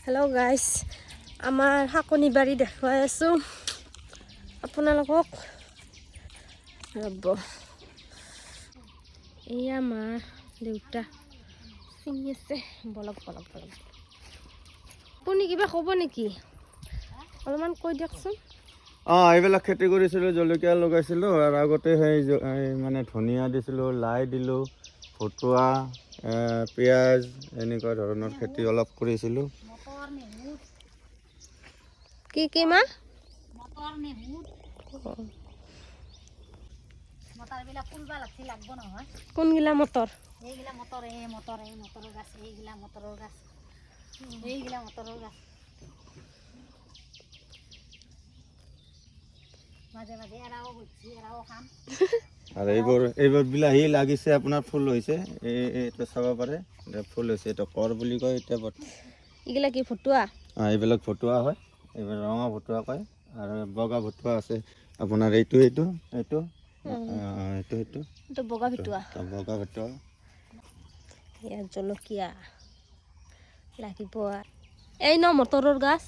hello guys आमार हाकनी बाड़ी देखुवाई आसो आपनालोকক रब एया आमार देउता चिंगी आछे बलक बलक बलक আপুনি কিবা কব নেকি অলপমান কৈ দিয়কচোন এইবিলাক খেতি কৰিছিলোঁ জলকীয়া লগাইছিলোঁ আৰু আগতে সেই মানে ধনিয়া দিছিলোঁ লাই দিলোঁ ভটুৱা পিঁয়াজ এনেকুৱা ধৰণৰ খেতি অলপ কৰিছিলোঁ কি কি মা মটৰ নেহুত মটৰ বিলা ফুলবা লাগব নহয় কোনগিলা মটৰ এইগিলা মটৰ মটৰৰ গাছ এইগিলা মটৰৰ গাছ মাজে মাজে এৰাও গুছি এৰাও খাম আৰু এইবোৰ বিলাহী লাগিছে আপোনাৰ ফুল হৈছে এইটো চাব পাৰে ফুল হৈছে এইটো কৰ বুলি কয় এতিয়া এইগিলা কি ভটুৱা এইবিলাক ভটুৱা হয় এইবোৰ ৰঙা ভটুৱা কয় আৰু বগা ভটুৱা আছে আপোনাৰ এইটো এইটো এইটো এইটো এইটো এইটো বগা ভটুৱা এয়া জলকীয়া লাগিব এই ন মটৰৰ গাছ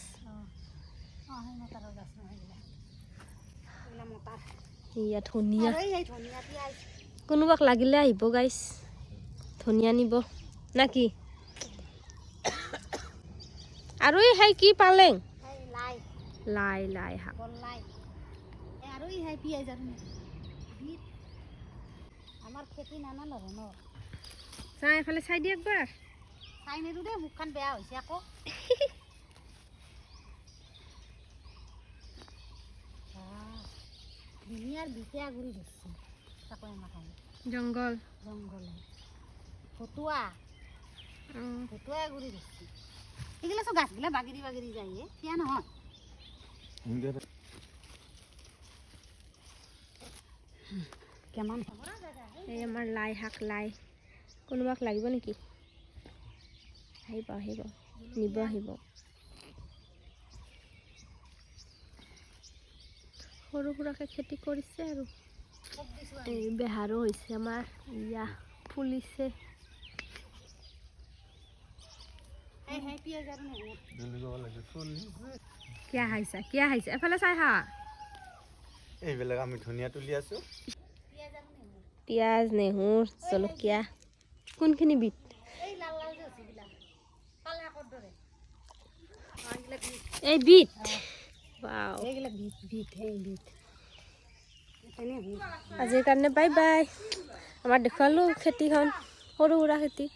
ইয়া ধনিয়া কোনোবাক লাগিলে আহিব গাইছ ধনিয়া নিব নাকি আৰু এই কি পালেং লাই লাই শাক আৰু এই পিঁয়াজ আৰু বিট আমাৰ খেতি নানা ধৰণৰ চাই এফালে চাই দি একবাৰ চাই নিদো দে মুখখন বেয়া হৈছে আকৌ ধুনীয়াৰ বিতিয়া গুৰি দিছে চাকৰি মাথাই জংগল জংগলে ভটুৱা গুৰি দিছে এইগিলা চব গাছগিলা বাগিৰি বাগিৰি যায় কিয়া নহয় কেমন এই আমাৰ লাই শাক লাই কোনোবাক লাগিব নেকি আহিব আহিব নিব আহিব সৰু সুৰাকে খেতি কৰিছে আৰু এই বেহাৰো হৈছে আমাৰ ইয়া ফুলিছে কিয় হাইছা এফালে চাই হা এইবিলাক আমি ধনিয়া তুলি আছো পিঁয়াজ নেহুৰ জলকীয়া কোনখিনি বিট এই বিট আজিৰ কাৰণে বাই বাই আমাৰ দেখুৱালো খেতিখন সৰু সুৰা খেতি